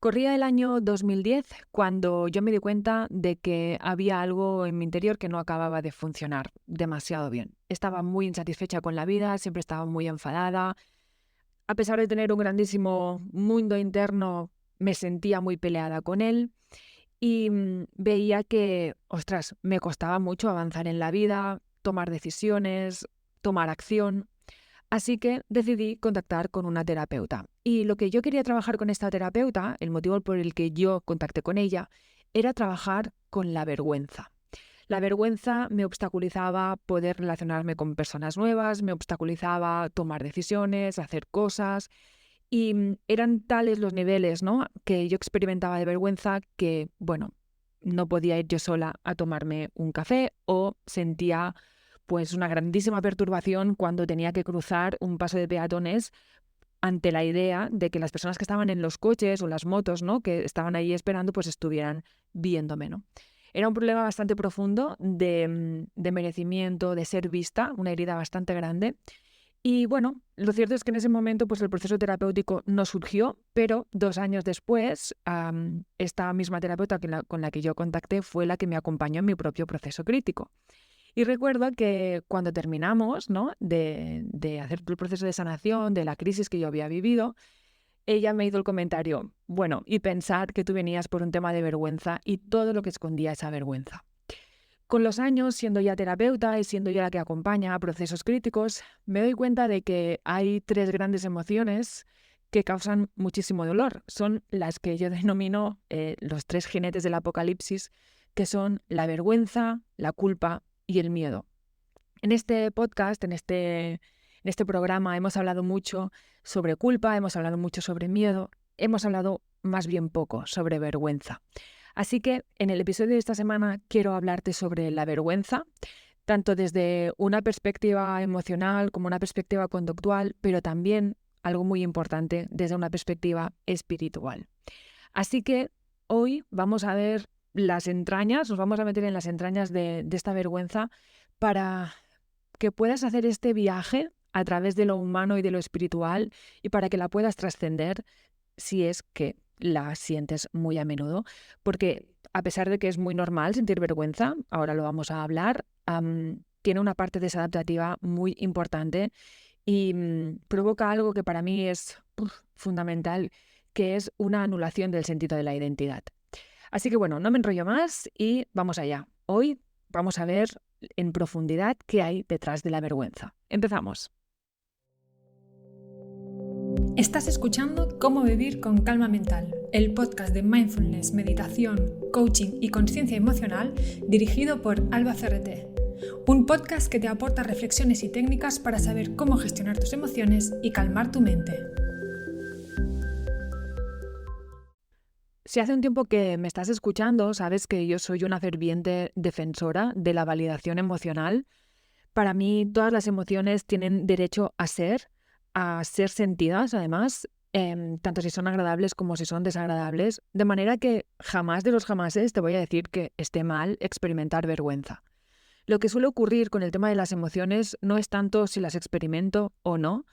Corría el año 2010 cuando yo me di cuenta de que había algo en mi interior que no acababa de funcionar demasiado bien. Estaba muy insatisfecha con la vida, siempre estaba muy enfadada. A pesar de tener un grandísimo mundo interno, me sentía muy peleada con él y veía que, ostras, me costaba mucho avanzar en la vida, tomar decisiones, tomar acción. Así que decidí contactar con una terapeuta. Y lo que yo quería trabajar con esta terapeuta, el motivo por el que yo contacté con ella, era trabajar con la vergüenza. La vergüenza me obstaculizaba poder relacionarme con personas nuevas, me obstaculizaba tomar decisiones, hacer cosas. Y eran tales los niveles, ¿no?, que yo experimentaba de vergüenza que, bueno, no podía ir yo sola a tomarme un café o sentía pues una grandísima perturbación cuando tenía que cruzar un paso de peatones ante la idea de que las personas que estaban en los coches o las motos, ¿no?, que estaban ahí esperando, pues estuvieran viéndome, ¿no? Era un problema bastante profundo de merecimiento, de ser vista, una herida bastante grande. Y bueno, lo cierto es que en ese momento pues el proceso terapéutico no surgió, pero 2 años después, esta misma terapeuta con la que yo contacté fue la que me acompañó en mi propio proceso crítico. Y recuerdo que cuando terminamos, ¿no?, de hacer todo el proceso de sanación, de la crisis que yo había vivido, ella me hizo el comentario: bueno, y pensar que tú venías por un tema de vergüenza y todo lo que escondía esa vergüenza. Con los años, siendo ya terapeuta y siendo yo la que acompaña a procesos críticos, me doy cuenta de que hay 3 grandes emociones que causan muchísimo dolor. Son las que yo denomino los 3 jinetes del apocalipsis, que son la vergüenza, la culpa y el miedo. En este podcast, en este programa, hemos hablado mucho sobre culpa, hemos hablado mucho sobre miedo, hemos hablado más bien poco sobre vergüenza. Así que en el episodio de esta semana quiero hablarte sobre la vergüenza, tanto desde una perspectiva emocional como una perspectiva conductual, pero también, algo muy importante, desde una perspectiva espiritual. Así que hoy vamos a ver las entrañas, nos vamos a meter en las entrañas de esta vergüenza para que puedas hacer este viaje a través de lo humano y de lo espiritual y para que la puedas trascender si es que la sientes muy a menudo, porque a pesar de que es muy normal sentir vergüenza, ahora lo vamos a hablar, tiene una parte desadaptativa muy importante y provoca algo que para mí es fundamental, que es una anulación del sentido de la identidad. Así que bueno, no me enrollo más y vamos allá. Hoy vamos a ver en profundidad qué hay detrás de la vergüenza. Empezamos. Estás escuchando Cómo vivir con calma mental, el podcast de mindfulness, meditación, coaching y conciencia emocional dirigido por Alba Ferreté. Un podcast que te aporta reflexiones y técnicas para saber cómo gestionar tus emociones y calmar tu mente. Si hace un tiempo que me estás escuchando, sabes que yo soy una ferviente defensora de la validación emocional. Para mí, todas las emociones tienen derecho a ser sentidas, además, tanto si son agradables como si son desagradables, de manera que jamás de los jamases te voy a decir que esté mal experimentar vergüenza. Lo que suele ocurrir con el tema de las emociones no es tanto si las experimento o no,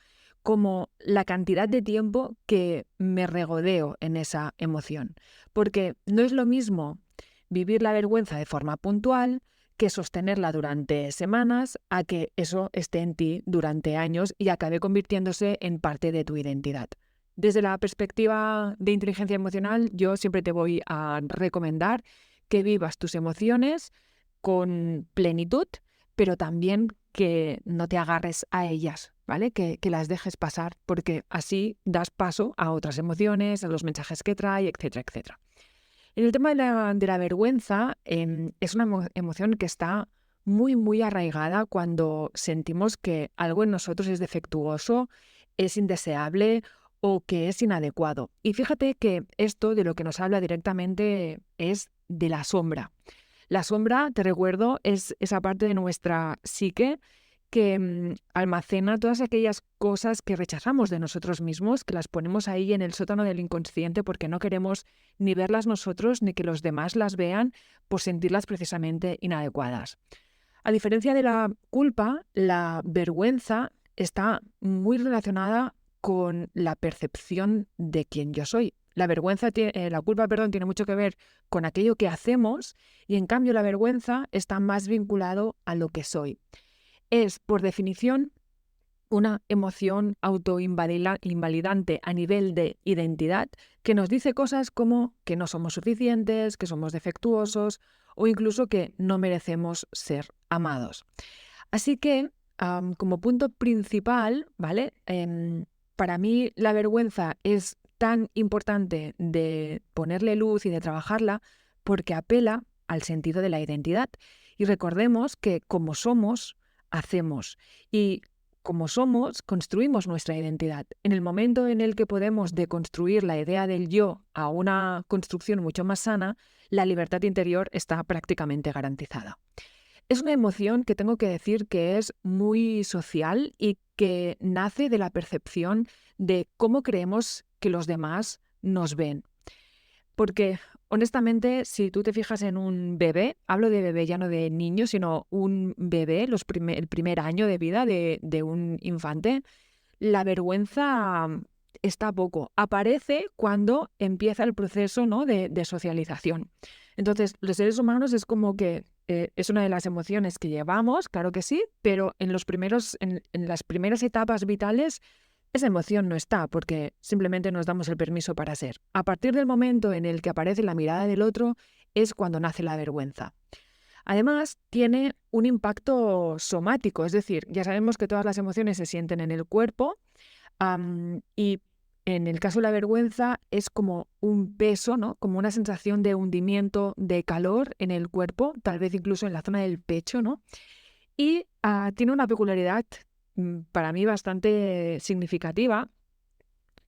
como la cantidad de tiempo que me regodeo en esa emoción. Porque no es lo mismo vivir la vergüenza de forma puntual que sostenerla durante semanas a que eso esté en ti durante años y acabe convirtiéndose en parte de tu identidad. Desde la perspectiva de inteligencia emocional, yo siempre te voy a recomendar que vivas tus emociones con plenitud, pero también que no te agarres a ellas, ¿vale? Que las dejes pasar, porque así das paso a otras emociones, a los mensajes que trae, etcétera, etcétera. En el tema de la vergüenza, es una emoción que está muy, muy arraigada cuando sentimos que algo en nosotros es defectuoso, es indeseable o que es inadecuado. Y fíjate que esto de lo que nos habla directamente es de la sombra. La sombra, te recuerdo, es esa parte de nuestra psique que almacena todas aquellas cosas que rechazamos de nosotros mismos, que las ponemos ahí en el sótano del inconsciente porque no queremos ni verlas nosotros ni que los demás las vean por sentirlas precisamente inadecuadas. A diferencia de la culpa, la vergüenza está muy relacionada con la percepción de quién yo soy. La culpa, tiene mucho que ver con aquello que hacemos y en cambio la vergüenza está más vinculado a lo que soy. Es, por definición, una emoción autoinvalidante a nivel de identidad que nos dice cosas como que no somos suficientes, que somos defectuosos o incluso que no merecemos ser amados. Así que, como punto principal, ¿vale? Para mí la vergüenza es tan importante de ponerle luz y de trabajarla porque apela al sentido de la identidad. Y recordemos que como somos, hacemos. Y como somos, construimos nuestra identidad. En el momento en el que podemos deconstruir la idea del yo a una construcción mucho más sana, la libertad interior está prácticamente garantizada. Es una emoción que tengo que decir que es muy social y que nace de la percepción de cómo creemos que los demás nos ven. Porque, honestamente, si tú te fijas en un bebé, hablo de bebé ya no de niño, sino un bebé, el primer año de vida de un infante, la vergüenza está poco. Aparece cuando empieza el proceso, ¿no?, de socialización. Entonces, los seres humanos es como que es una de las emociones que llevamos, claro que sí, pero en las primeras etapas vitales esa emoción no está porque simplemente nos damos el permiso para ser. A partir del momento en el que aparece la mirada del otro es cuando nace la vergüenza. Además, tiene un impacto somático, es decir, ya sabemos que todas las emociones se sienten en el cuerpo y en el caso de la vergüenza es como un peso, ¿no? Como una sensación de hundimiento, de calor en el cuerpo, tal vez incluso en la zona del pecho, ¿no? Y tiene una peculiaridad para mí bastante significativa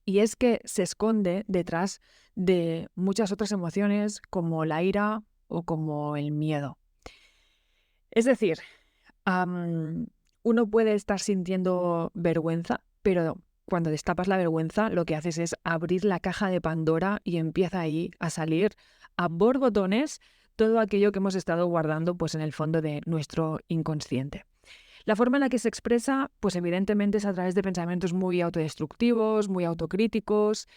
y es que se esconde detrás de muchas otras emociones como la ira o como el miedo. Es decir, uno puede estar sintiendo vergüenza, pero cuando destapas la vergüenza lo que haces es abrir la caja de Pandora y empieza ahí a salir a borbotones todo aquello que hemos estado guardando pues en el fondo de nuestro inconsciente. La forma en la que se expresa, pues evidentemente es a través de pensamientos muy autodestructivos, muy autocríticos.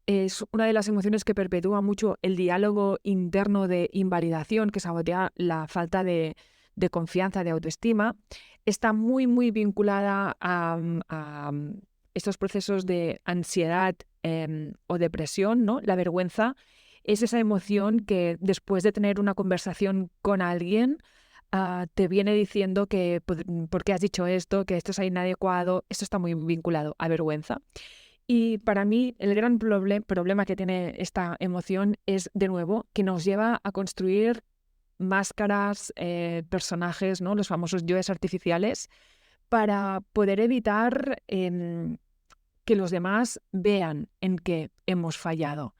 Es una de las emociones que perpetúa mucho el diálogo interno de invalidación que sabotea la falta de confianza, de autoestima. Está muy, muy vinculada a estos procesos de ansiedad o depresión, ¿no? La vergüenza es esa emoción que después de tener una conversación con alguien te viene diciendo que por qué has dicho esto, que esto es inadecuado. Esto está muy vinculado a vergüenza. Y para mí el gran problema que tiene esta emoción es, de nuevo, que nos lleva a construir máscaras, personajes, ¿no?, los famosos yoes artificiales, para poder evitar que los demás vean en qué hemos fallado.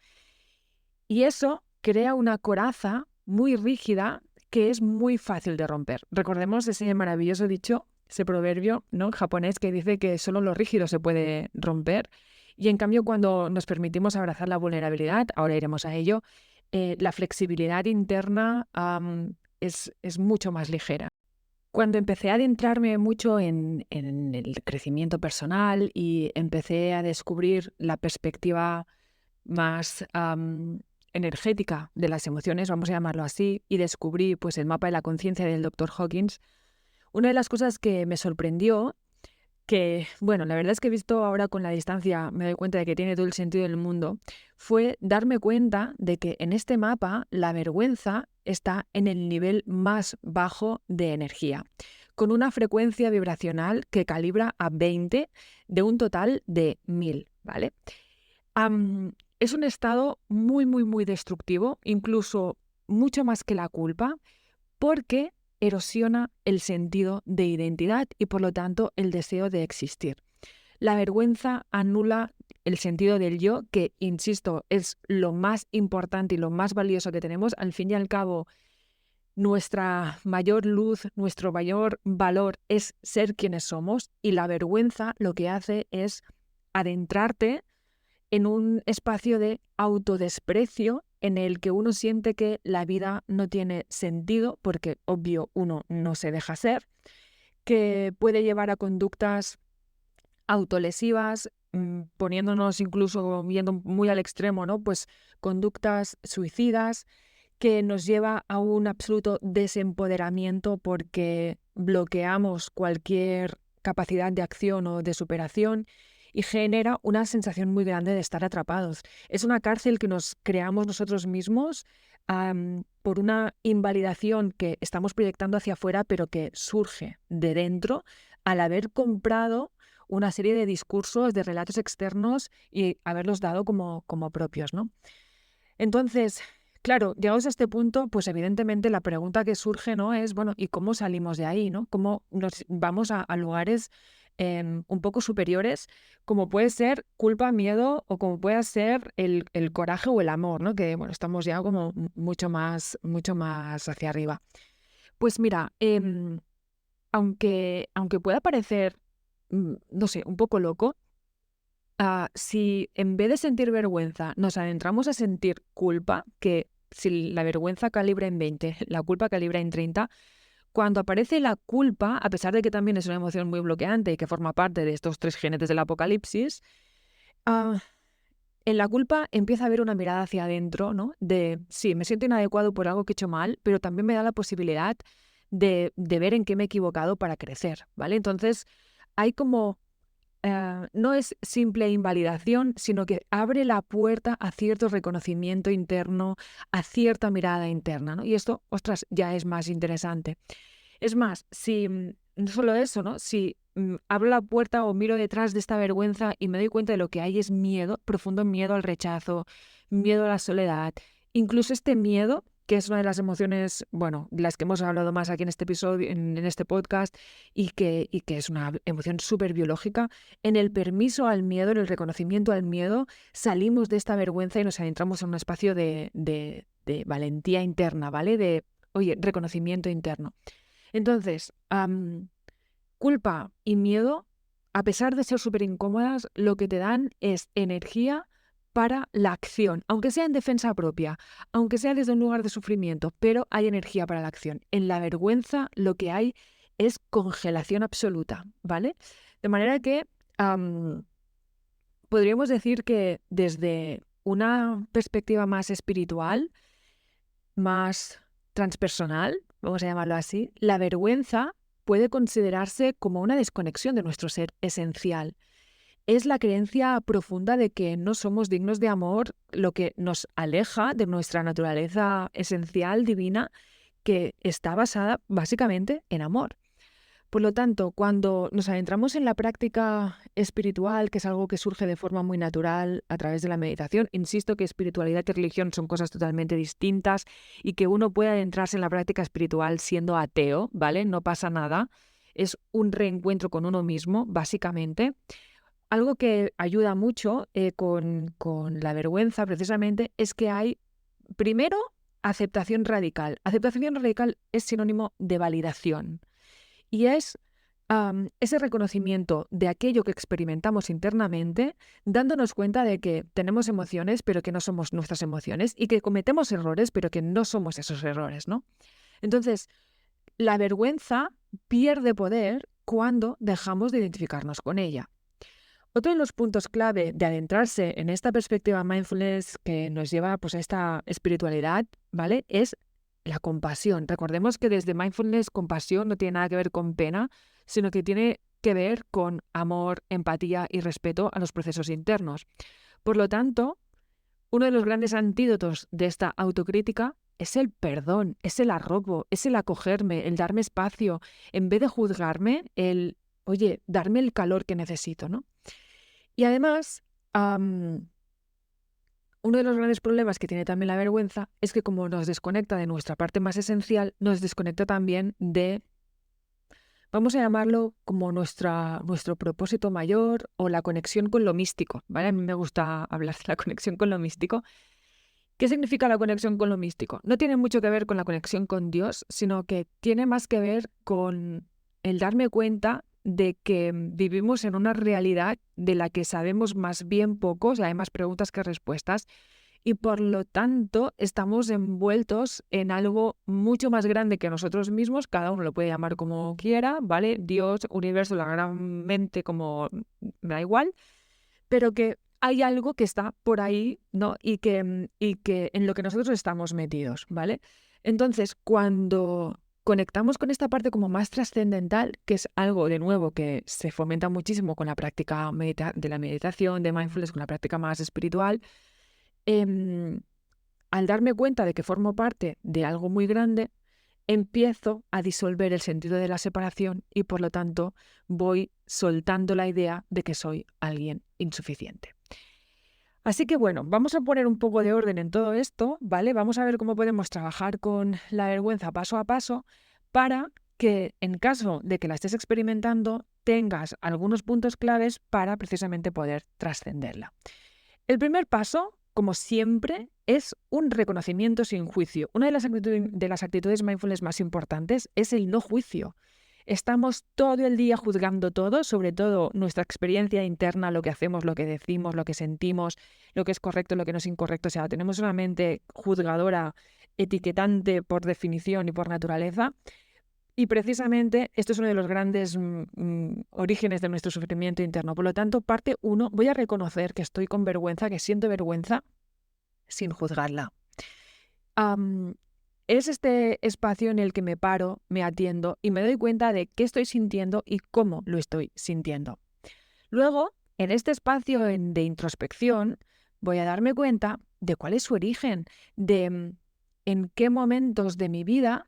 Y eso crea una coraza muy rígida que es muy fácil de romper. Recordemos ese maravilloso dicho, ese proverbio, ¿no?, japonés, que dice que solo lo rígido se puede romper. Y en cambio, cuando nos permitimos abrazar la vulnerabilidad, ahora iremos a ello, la flexibilidad interna es mucho más ligera. Cuando empecé a adentrarme mucho en el crecimiento personal y empecé a descubrir la perspectiva más energética de las emociones, vamos a llamarlo así, y descubrí pues el mapa de la conciencia del Dr. Hawkins, una de las cosas que me sorprendió, que, bueno, la verdad es que he visto ahora con la distancia, me doy cuenta de que tiene todo el sentido del mundo, fue darme cuenta de que en este mapa la vergüenza está en el nivel más bajo de energía, con una frecuencia vibracional que calibra a 20 de un total de 1000, ¿vale? Es un estado muy, muy, muy destructivo, incluso mucho más que la culpa, porque erosiona el sentido de identidad y por lo tanto el deseo de existir. La vergüenza anula el sentido del yo, que, insisto, es lo más importante y lo más valioso que tenemos. Al fin y al cabo, nuestra mayor luz, nuestro mayor valor es ser quienes somos, y la vergüenza lo que hace es adentrarte en un espacio de autodesprecio en el que uno siente que la vida no tiene sentido porque, obvio, uno no se deja ser, que puede llevar a conductas autolesivas, poniéndonos incluso yendo muy al extremo, ¿no? Pues conductas suicidas que nos lleva a un absoluto desempoderamiento porque bloqueamos cualquier capacidad de acción o de superación y genera una sensación muy grande de estar atrapados. Es una cárcel que nos creamos nosotros mismos por una invalidación que estamos proyectando hacia afuera, pero que surge de dentro al haber comprado una serie de discursos, de relatos externos y haberlos dado como propios, ¿no? Entonces, claro, llegados a este punto, pues evidentemente la pregunta que surge, ¿no? Es, bueno, ¿y cómo salimos de ahí, ¿no? ¿Cómo nos vamos a lugares un poco superiores, como puede ser culpa, miedo o como puede ser el coraje o el amor, ¿no? Que, bueno, estamos ya como mucho más hacia arriba. Pues mira, aunque pueda parecer, no sé, un poco loco, si en vez de sentir vergüenza nos adentramos a sentir culpa, que si la vergüenza calibra en 20, la culpa calibra en 30, cuando aparece la culpa, a pesar de que también es una emoción muy bloqueante y que forma parte de estos 3 jinetes del apocalipsis, en la culpa empieza a haber una mirada hacia adentro, ¿no? De, sí, me siento inadecuado por algo que he hecho mal, pero también me da la posibilidad de ver en qué me he equivocado para crecer, ¿vale? Entonces, hay como no es simple invalidación, sino que abre la puerta a cierto reconocimiento interno, a cierta mirada interna, ¿no? Y esto, ostras, ya es más interesante. Es más, si no solo eso, ¿no? Si abro la puerta o miro detrás de esta vergüenza y me doy cuenta de lo que hay es miedo, profundo miedo al rechazo, miedo a la soledad, incluso este miedo, que es una de las emociones, bueno, de las que hemos hablado más aquí en este episodio, en este podcast, y que es una emoción súper biológica. En el permiso al miedo, en el reconocimiento al miedo, salimos de esta vergüenza y nos adentramos en un espacio de valentía interna, ¿vale? De, oye, reconocimiento interno. Entonces, culpa y miedo, a pesar de ser súper incómodas, lo que te dan es energía para la acción, aunque sea en defensa propia, aunque sea desde un lugar de sufrimiento, pero hay energía para la acción. En la vergüenza lo que hay es congelación absoluta, ¿vale? De manera que podríamos decir que desde una perspectiva más espiritual, más transpersonal, vamos a llamarlo así, la vergüenza puede considerarse como una desconexión de nuestro ser esencial. Es la creencia profunda de que no somos dignos de amor, lo que nos aleja de nuestra naturaleza esencial, divina, que está basada básicamente en amor. Por lo tanto, cuando nos adentramos en la práctica espiritual, que es algo que surge de forma muy natural a través de la meditación, insisto que espiritualidad y religión son cosas totalmente distintas y que uno puede adentrarse en la práctica espiritual siendo ateo, ¿vale? No pasa nada. Es un reencuentro con uno mismo, básicamente. Algo que ayuda mucho con la vergüenza, precisamente, es que hay, primero, aceptación radical. Aceptación radical es sinónimo de validación. Y es ese reconocimiento de aquello que experimentamos internamente, dándonos cuenta de que tenemos emociones, pero que no somos nuestras emociones, y que cometemos errores, pero que no somos esos errores, ¿no? Entonces, la vergüenza pierde poder cuando dejamos de identificarnos con ella. Otro de los puntos clave de adentrarse en esta perspectiva mindfulness que nos lleva pues, a esta espiritualidad, ¿vale? Es la compasión. Recordemos que desde mindfulness, compasión no tiene nada que ver con pena, sino que tiene que ver con amor, empatía y respeto a los procesos internos. Por lo tanto, uno de los grandes antídotos de esta autocrítica es el perdón, es el arrobo, es el acogerme, el darme espacio, en vez de juzgarme, el, oye, darme el calor que necesito, ¿no? Y además, uno de los grandes problemas que tiene también la vergüenza es que como nos desconecta de nuestra parte más esencial, nos desconecta también de, vamos a llamarlo como nuestro propósito mayor o la conexión con lo místico, ¿vale? A mí me gusta hablar de la conexión con lo místico. ¿Qué significa la conexión con lo místico? No tiene mucho que ver con la conexión con Dios, sino que tiene más que ver con el darme cuenta de que vivimos en una realidad de la que sabemos más bien poco, o sea, hay más preguntas que respuestas, y por lo tanto estamos envueltos en algo mucho más grande que nosotros mismos, cada uno lo puede llamar como quiera, ¿vale? Dios, universo, la gran mente, como me da igual, pero que hay algo que está por ahí, ¿no? Y que en lo que nosotros estamos metidos, ¿vale? Entonces, cuando conectamos con esta parte como más trascendental, que es algo de nuevo que se fomenta muchísimo con la práctica de la meditación, de mindfulness, con la práctica más espiritual, al darme cuenta de que formo parte de algo muy grande, empiezo a disolver el sentido de la separación y por lo tanto voy soltando la idea de que soy alguien insuficiente. Así que bueno, vamos a poner un poco de orden en todo esto, ¿vale? Vamos a ver cómo podemos trabajar con la vergüenza paso a paso para que en caso de que la estés experimentando tengas algunos puntos claves para precisamente poder trascenderla. El primer paso, como siempre, es un reconocimiento sin juicio. Una de las actitudes mindfulness más importantes es el no juicio. Estamos todo el día juzgando todo, sobre todo nuestra experiencia interna, lo que hacemos, lo que decimos, lo que sentimos, lo que es correcto, lo que no es incorrecto. O sea, tenemos una mente juzgadora, etiquetante por definición y por naturaleza. Y precisamente esto es uno de los grandes orígenes de nuestro sufrimiento interno. Por lo tanto, parte 1, voy a reconocer que estoy con vergüenza, que siento vergüenza, sin juzgarla. Es este espacio en el que me paro, me atiendo y me doy cuenta de qué estoy sintiendo y cómo lo estoy sintiendo. Luego, en este espacio de introspección, voy a darme cuenta de cuál es su origen, de en qué momentos de mi vida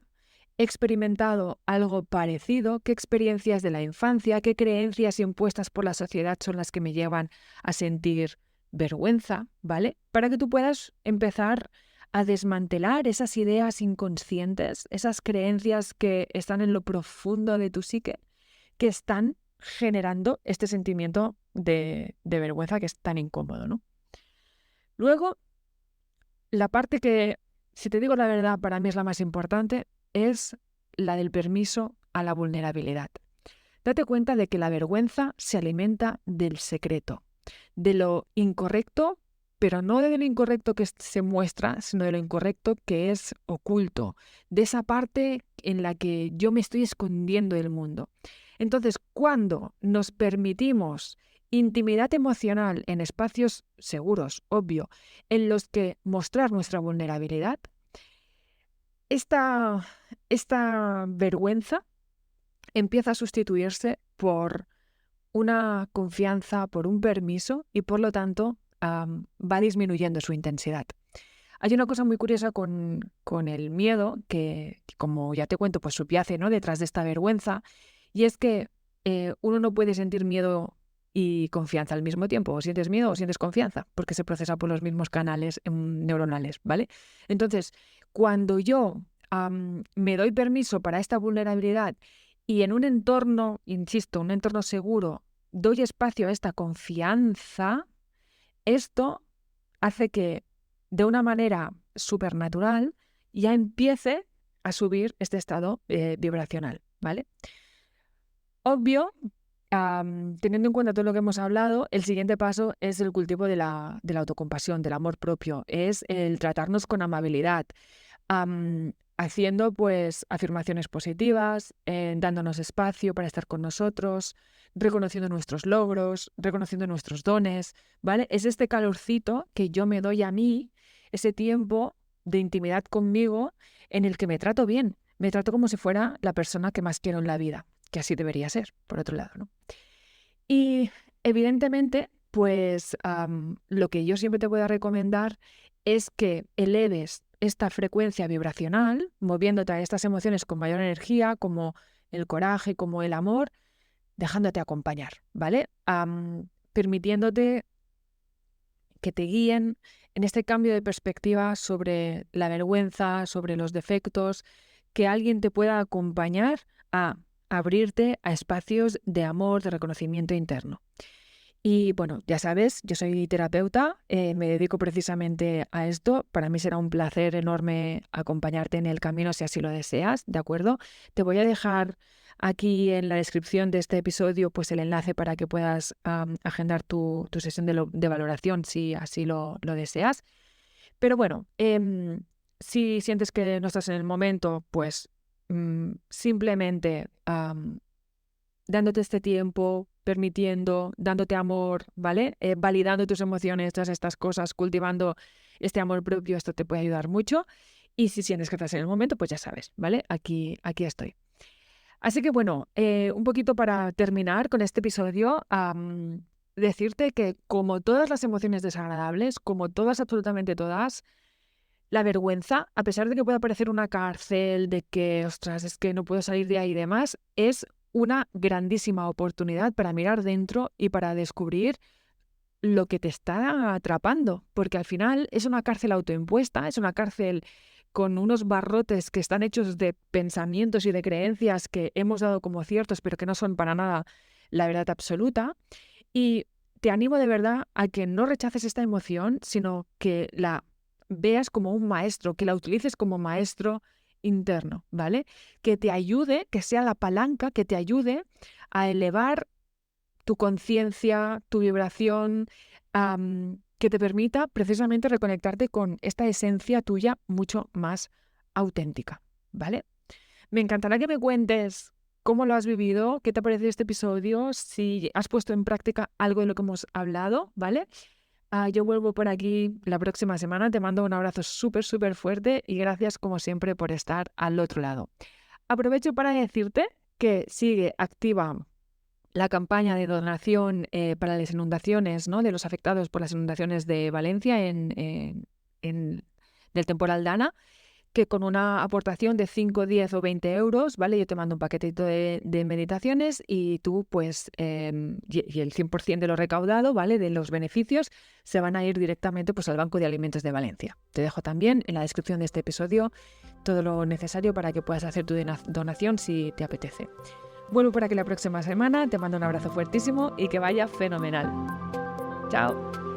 he experimentado algo parecido, qué experiencias de la infancia, qué creencias impuestas por la sociedad son las que me llevan a sentir vergüenza, ¿vale? Para que tú puedas empezar a desmantelar esas ideas inconscientes, esas creencias que están en lo profundo de tu psique, que están generando este sentimiento de vergüenza que es tan incómodo, ¿no? Luego, la parte que, si te digo la verdad, para mí es la más importante, es la del permiso a la vulnerabilidad. Date cuenta de que la vergüenza se alimenta del secreto, de lo incorrecto, pero no de lo incorrecto que se muestra, sino de lo incorrecto que es oculto, de esa parte en la que yo me estoy escondiendo del mundo. Entonces, cuando nos permitimos intimidad emocional en espacios seguros, obvio, en los que mostrar nuestra vulnerabilidad, esta vergüenza empieza a sustituirse por una confianza, por un permiso y por lo tanto va disminuyendo su intensidad. Hay una cosa muy curiosa con el miedo que, como ya te cuento, pues subyace, ¿no?, detrás de esta vergüenza, y es que uno no puede sentir miedo y confianza al mismo tiempo. O sientes miedo o sientes confianza, porque se procesa por los mismos canales neuronales, ¿vale? Entonces, cuando yo me doy permiso para esta vulnerabilidad y en un entorno, insisto, un entorno seguro, doy espacio a esta confianza, esto hace que de una manera supernatural ya empiece a subir este estado vibracional, ¿vale? Obvio, teniendo en cuenta todo lo que hemos hablado, el siguiente paso es el cultivo de la autocompasión, del amor propio, es el tratarnos con amabilidad, haciendo pues afirmaciones positivas, dándonos espacio para estar con nosotros, reconociendo nuestros logros, reconociendo nuestros dones, ¿vale? Es este calorcito que yo me doy a mí, ese tiempo de intimidad conmigo en el que me trato bien, me trato como si fuera la persona que más quiero en la vida, que así debería ser, por otro lado, ¿no? Y evidentemente, pues lo que yo siempre te voy a recomendar es que eleves esta frecuencia vibracional, moviéndote a estas emociones con mayor energía, como el coraje, como el amor, dejándote acompañar, ¿vale? Permitiéndote que te guíen en este cambio de perspectiva sobre la vergüenza, sobre los defectos, que alguien te pueda acompañar a abrirte a espacios de amor, de reconocimiento interno. Y bueno, ya sabes, yo soy terapeuta, me dedico precisamente a esto. Para mí será un placer enorme acompañarte en el camino si así lo deseas, ¿de acuerdo? Te voy a dejar aquí en la descripción de este episodio pues el enlace para que puedas agendar tu sesión de valoración si así lo deseas. Pero bueno, si sientes que no estás en el momento, pues simplemente dándote este tiempo, permitiendo, dándote amor, ¿vale? Validando tus emociones, todas estas cosas, cultivando este amor propio, esto te puede ayudar mucho. Y si sientes que estás en el momento, pues ya sabes, ¿vale? Aquí estoy. Así que bueno, un poquito para terminar con este episodio, decirte que como todas las emociones desagradables, como todas, absolutamente todas, la vergüenza, a pesar de que pueda parecer una cárcel, de que, ostras, es que no puedo salir de ahí y demás, es una grandísima oportunidad para mirar dentro y para descubrir lo que te está atrapando, porque al final es una cárcel autoimpuesta, es una cárcel con unos barrotes que están hechos de pensamientos y de creencias que hemos dado como ciertos, pero que no son para nada la verdad absoluta. Y te animo de verdad a que no rechaces esta emoción, sino que la veas como un maestro, que la utilices como maestro interno, ¿vale? Que te ayude, que sea la palanca que te ayude a elevar tu conciencia, tu vibración, que te permita precisamente reconectarte con esta esencia tuya mucho más auténtica, ¿vale? Me encantará que me cuentes cómo lo has vivido, qué te ha parecido este episodio, si has puesto en práctica algo de lo que hemos hablado, ¿vale? Yo vuelvo por aquí la próxima semana, te mando un abrazo súper, súper fuerte y gracias como siempre por estar al otro lado. Aprovecho para decirte que sigue activa la campaña de donación para las inundaciones, ¿no? De los afectados por las inundaciones de Valencia del temporal Dana, que con una aportación de 5, 10 o 20 euros, ¿vale? Yo te mando un paquetito de meditaciones y tú, pues, y el 100% de lo recaudado, ¿vale? De los beneficios se van a ir directamente pues, al Banco de Alimentos de Valencia. Te dejo también en la descripción de este episodio todo lo necesario para que puedas hacer tu donación si te apetece. Vuelvo por aquí la próxima semana, te mando un abrazo fuertísimo y que vaya fenomenal. Chao.